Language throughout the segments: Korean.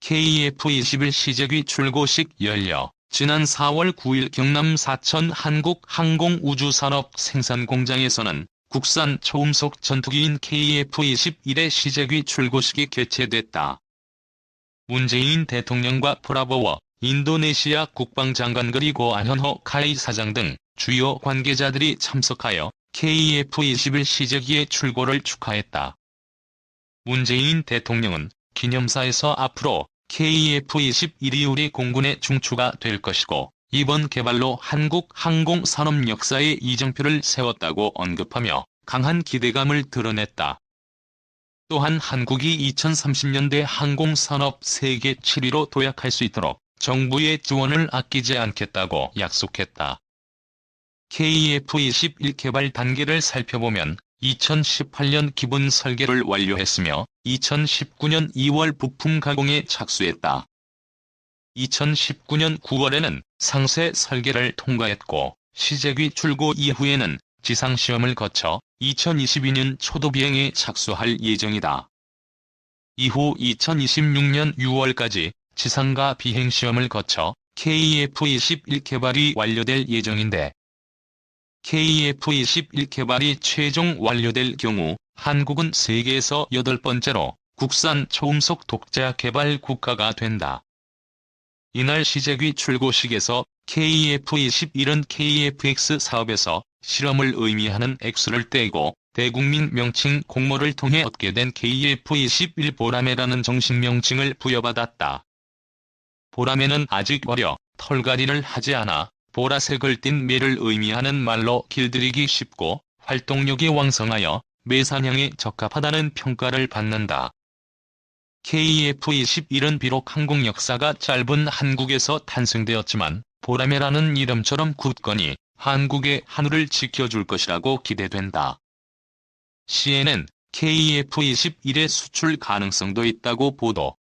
KF-21 시제기 출고식 열려 지난 4월 9일 경남 사천 한국항공우주산업 생산공장에서는 국산 초음속 전투기인 KF-21의 시제기 출고식이 개최됐다. 문재인 대통령과 프라보워 인도네시아 국방장관 그리고 안현호 카이 사장 등 주요 관계자들이 참석하여 KF-21 시제기의 출고를 축하했다. 문재인 대통령은 기념사에서 앞으로 KF-21이 우리 공군의 중추가 될 것이고 이번 개발로 한국 항공산업 역사의 이정표를 세웠다고 언급하며 강한 기대감을 드러냈다. 또한 한국이 2030년대 항공산업 세계 7위로 도약할 수 있도록 정부의 지원을 아끼지 않겠다고 약속했다. KF-21 개발 단계를 살펴보면 2018년 기본 설계를 완료했으며 2019년 2월 부품 가공에 착수했다. 2019년 9월에는 상세 설계를 통과했고 시제기 출고 이후에는 지상시험을 거쳐 2022년 초도 비행에 착수할 예정이다. 이후 2026년 6월까지 지상가 비행시험을 거쳐 KF-21 개발이 완료될 예정인데 KF-21 개발이 최종 완료될 경우 한국은 세계에서 8번째로 국산 초음속 독자 개발 국가가 된다. 이날 시제기 출고식에서 KF-21은 KF-X 사업에서 실험을 의미하는 X를 떼고 대국민 명칭 공모를 통해 얻게 된 KF-21 보라매라는 정식 명칭을 부여받았다. 보라매는 아직 어려 털갈이를 하지 않아 보라색을 띤 매를 의미하는 말로 길들이기 쉽고 활동력이 왕성하여 매사냥에 적합하다는 평가를 받는다. KF-21은 비록 항공 역사가 짧은 한국에서 탄생되었지만 보라매라는 이름처럼 굳건히 한국의 하늘을 지켜줄 것이라고 기대된다. CNN KF-21의 수출 가능성도 있다고 보도.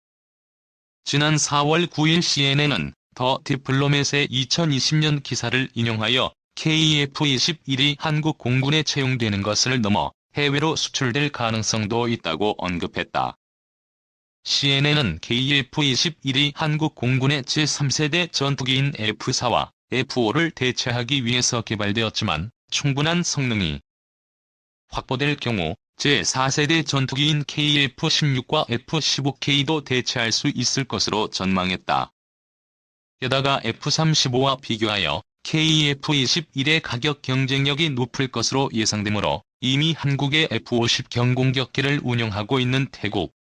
지난 4월 9일 CNN은 더 디플로맷의 2020년 기사를 인용하여 KF-21이 한국 공군에 채용되는 것을 넘어 해외로 수출될 가능성도 있다고 언급했다. CNN은 KF-21이 한국 공군의 제3세대 전투기인 F-4와 F-5를 대체하기 위해서 개발되었지만 충분한 성능이 확보될 경우 제4세대 전투기인 KF-16과 F-15K도 대체할 수 있을 것으로 전망했다. 게다가 F-35와 비교하여 KF-21의 가격 경쟁력이 높을 것으로 예상되므로 이미 한국의 F-50 경공격기를 운영하고 있는 태국,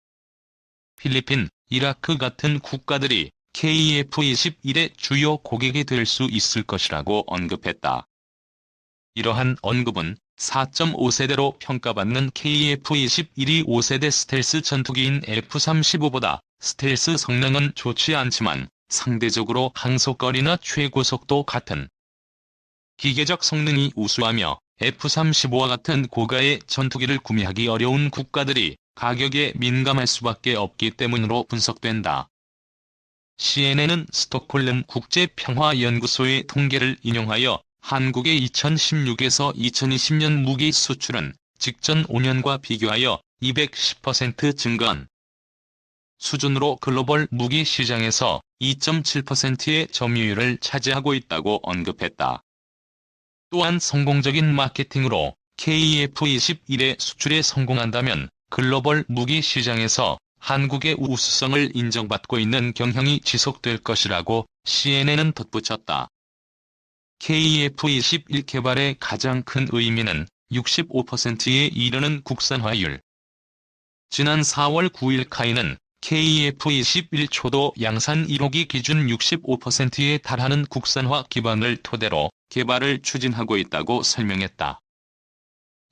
필리핀, 이라크 같은 국가들이 KF-21의 주요 고객이 될 수 있을 것이라고 언급했다. 이러한 언급은 4.5세대로 평가받는 KF-21이 5세대 스텔스 전투기인 F-35보다 스텔스 성능은 좋지 않지만 상대적으로 항속거리나 최고속도 같은 기계적 성능이 우수하며 F-35와 같은 고가의 전투기를 구매하기 어려운 국가들이 가격에 민감할 수밖에 없기 때문으로 분석된다. CNN은 스톡홀름 국제평화연구소의 통계를 인용하여 한국의 2016에서 2020년 무기 수출은 직전 5년과 비교하여 210% 증가한 수준으로 글로벌 무기 시장에서 2.7%의 점유율을 차지하고 있다고 언급했다. 또한 성공적인 마케팅으로 KF-21의 수출에 성공한다면 글로벌 무기 시장에서 한국의 우수성을 인정받고 있는 경향이 지속될 것이라고 CNN은 덧붙였다. KF-21 개발의 가장 큰 의미는 65%에 이르는 국산화율. 지난 4월 9일 카이는 KF-21 초도 양산 1호기 기준 65%에 달하는 국산화 기반을 토대로 개발을 추진하고 있다고 설명했다.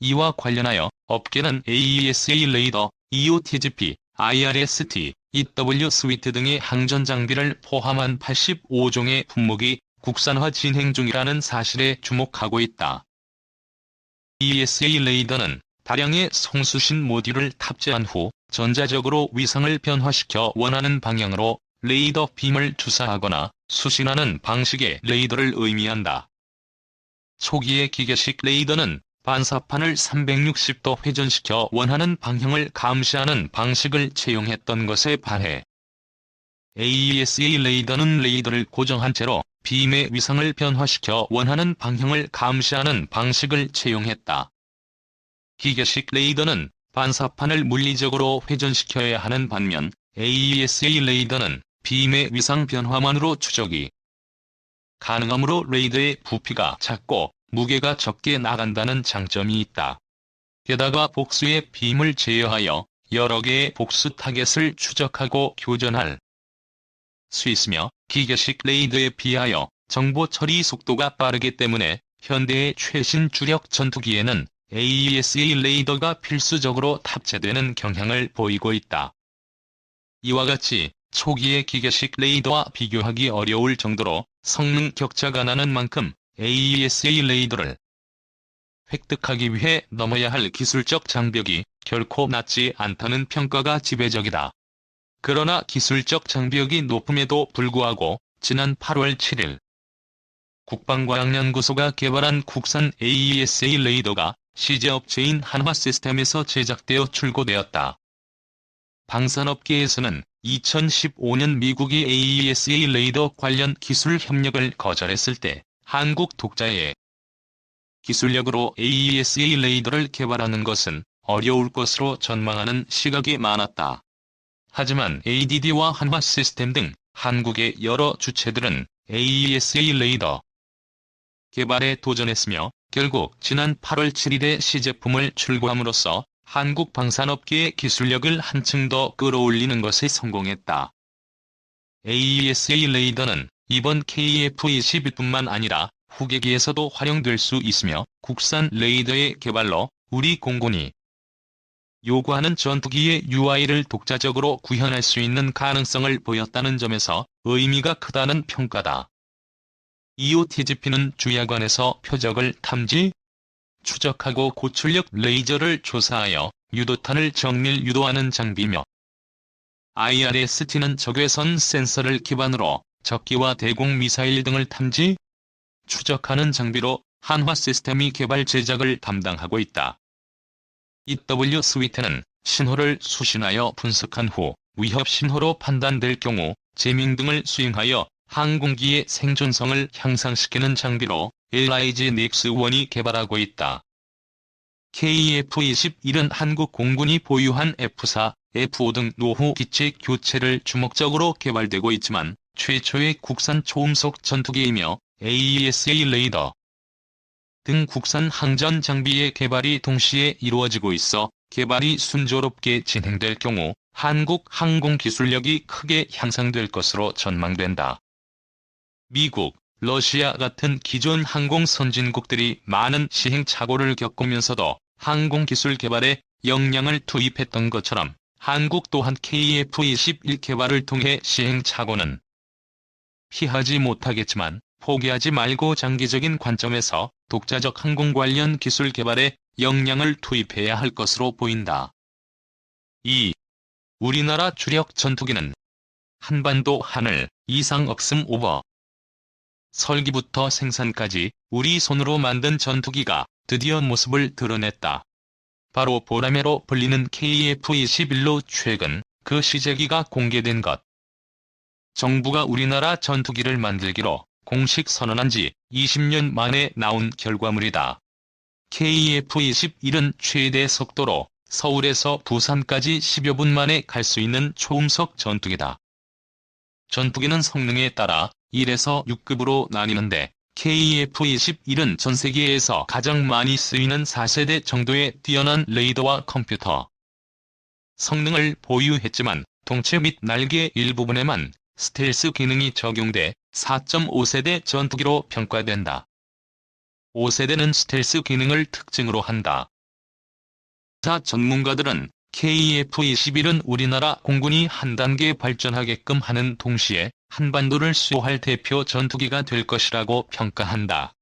이와 관련하여 업계는 AESA 레이더, EOTGP, IRST, EW 스위트 등의 항전 장비를 포함한 85종의 품목이 국산화 진행 중이라는 사실에 주목하고 있다. ESA 레이더는 다량의 송수신 모듈을 탑재한 후 전자적으로 위상을 변화시켜 원하는 방향으로 레이더 빔을 주사하거나 수신하는 방식의 레이더를 의미한다. 초기의 기계식 레이더는 반사판을 360도 회전시켜 원하는 방향을 감시하는 방식을 채용했던 것에 반해 AESA 레이더는 레이더를 고정한 채로 빔의 위상을 변화시켜 원하는 방향을 감시하는 방식을 채용했다. 기계식 레이더는 반사판을 물리적으로 회전시켜야 하는 반면 AESA 레이더는 빔의 위상 변화만으로 추적이 가능하므로 레이더의 부피가 작고 무게가 적게 나간다는 장점이 있다. 게다가 복수의 빔을 제어하여 여러 개의 복수 타겟을 추적하고 교전할 수 있으며 기계식 레이더에 비하여 정보 처리 속도가 빠르기 때문에 현대의 최신 주력 전투기에는 AESA 레이더가 필수적으로 탑재되는 경향을 보이고 있다. 이와 같이 초기의 기계식 레이더와 비교하기 어려울 정도로 성능 격차가 나는 만큼 AESA 레이더를 획득하기 위해 넘어야 할 기술적 장벽이 결코 낮지 않다는 평가가 지배적이다. 그러나 기술적 장벽이 높음에도 불구하고 지난 8월 7일 국방과학연구소가 개발한 국산 AESA 레이더가 시제업체인 한화시스템에서 제작되어 출고되었다. 방산업계에서는 2015년 미국이 AESA 레이더 관련 기술 협력을 거절했을 때 한국 독자의 기술력으로 AESA 레이더를 개발하는 것은 어려울 것으로 전망하는 시각이 많았다. 하지만 ADD와 한화시스템 등 한국의 여러 주체들은 AESA 레이더 개발에 도전했으며 결국 지난 8월 7일에 시제품을 출고함으로써 한국 방산업계의 기술력을 한층 더 끌어올리는 것에 성공했다. AESA 레이더는 이번 KF-21뿐만 아니라 후계기에서도 활용될 수 있으며 국산 레이더의 개발로 우리 공군이 요구하는 전투기의 UI를 독자적으로 구현할 수 있는 가능성을 보였다는 점에서 의미가 크다는 평가다. EOTGP는 주야관에서 표적을 탐지, 추적하고 고출력 레이저를 조사하여 유도탄을 정밀 유도하는 장비며 IRST는 적외선 센서를 기반으로 적기와 대공 미사일 등을 탐지, 추적하는 장비로 한화시스템이 개발 제작을 담당하고 있다. EW 스위트는 신호를 수신하여 분석한 후 위협 신호로 판단될 경우 제밍 등을 수행하여 항공기의 생존성을 향상시키는 장비로 LIG 넥스1이 개발하고 있다. KF-21은 한국 공군이 보유한 F4, F5 등 노후 기체 교체를 주목적으로 개발되고 있지만 최초의 국산 초음속 전투기이며 AESA 레이더 등 국산 항전 장비의 개발이 동시에 이루어지고 있어 개발이 순조롭게 진행될 경우 한국 항공 기술력이 크게 향상될 것으로 전망된다. 미국, 러시아 같은 기존 항공 선진국들이 많은 시행착오를 겪으면서도 항공기술 개발에 역량을 투입했던 것처럼 한국 또한 KF-21 개발을 통해 시행착오는 피하지 못하겠지만 포기하지 말고 장기적인 관점에서 독자적 항공 관련 기술 개발에 역량을 투입해야 할 것으로 보인다. 2. 우리나라 주력 전투기는 한반도 하늘 이상 없음 오버. 설계부터 생산까지 우리 손으로 만든 전투기가 드디어 모습을 드러냈다. 바로 보라매로 불리는 KF-21로 최근 그 시제기가 공개된 것. 정부가 우리나라 전투기를 만들기로 공식 선언한 지 20년 만에 나온 결과물이다. KF-21은 최대 속도로 서울에서 부산까지 10여 분 만에 갈 수 있는 초음속 전투기다. 전투기는 성능에 따라 1에서 6급으로 나뉘는데 KF-21은 전 세계에서 가장 많이 쓰이는 4세대 정도의 뛰어난 레이더와 컴퓨터 성능을 보유했지만 동체 및 날개 일부분에만 스텔스 기능이 적용돼 4.5세대 전투기로 평가된다. 5세대는 스텔스 기능을 특징으로 한다. 자 전문가들은 KF-21은 우리나라 공군이 한 단계 발전하게끔 하는 동시에 한반도를 수호할 대표 전투기가 될 것이라고 평가한다.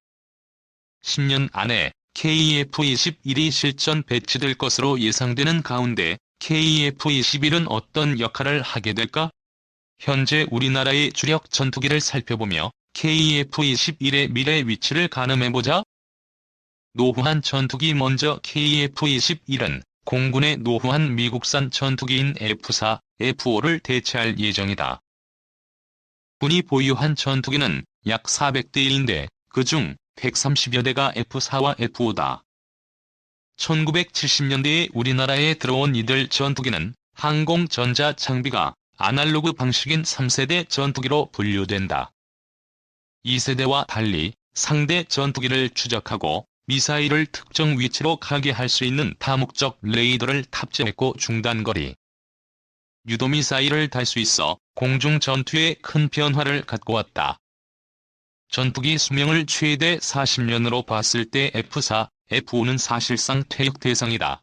10년 안에 KF-21이 실전 배치될 것으로 예상되는 가운데 KF-21은 어떤 역할을 하게 될까? 현재 우리나라의 주력 전투기를 살펴보며 KF-21의 미래 위치를 가늠해보자. 노후한 전투기. 먼저 KF-21은 공군의 노후한 미국산 전투기인 F4, F5를 대체할 예정이다. 적군이 보유한 전투기는 약 400대 1인데 그중 130여 대가 F4와 F5다. 1970년대에 우리나라에 들어온 이들 전투기는 항공 전자 장비가 아날로그 방식인 3세대 전투기로 분류된다. 2세대와 달리 상대 전투기를 추적하고 미사일을 특정 위치로 가게 할 수 있는 다목적 레이더를 탑재했고 중단거리 유도미사일을 달 수 있어 공중 전투에 큰 변화를 갖고 왔다. 전투기 수명을 최대 40년으로 봤을 때 F4, F5는 사실상 퇴역 대상이다.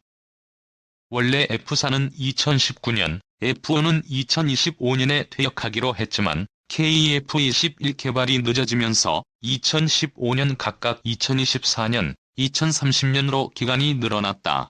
원래 F4는 2019년, F5는 2025년에 퇴역하기로 했지만 KF-21 개발이 늦어지면서 2015년 각각 2024년, 2030년으로 기간이 늘어났다.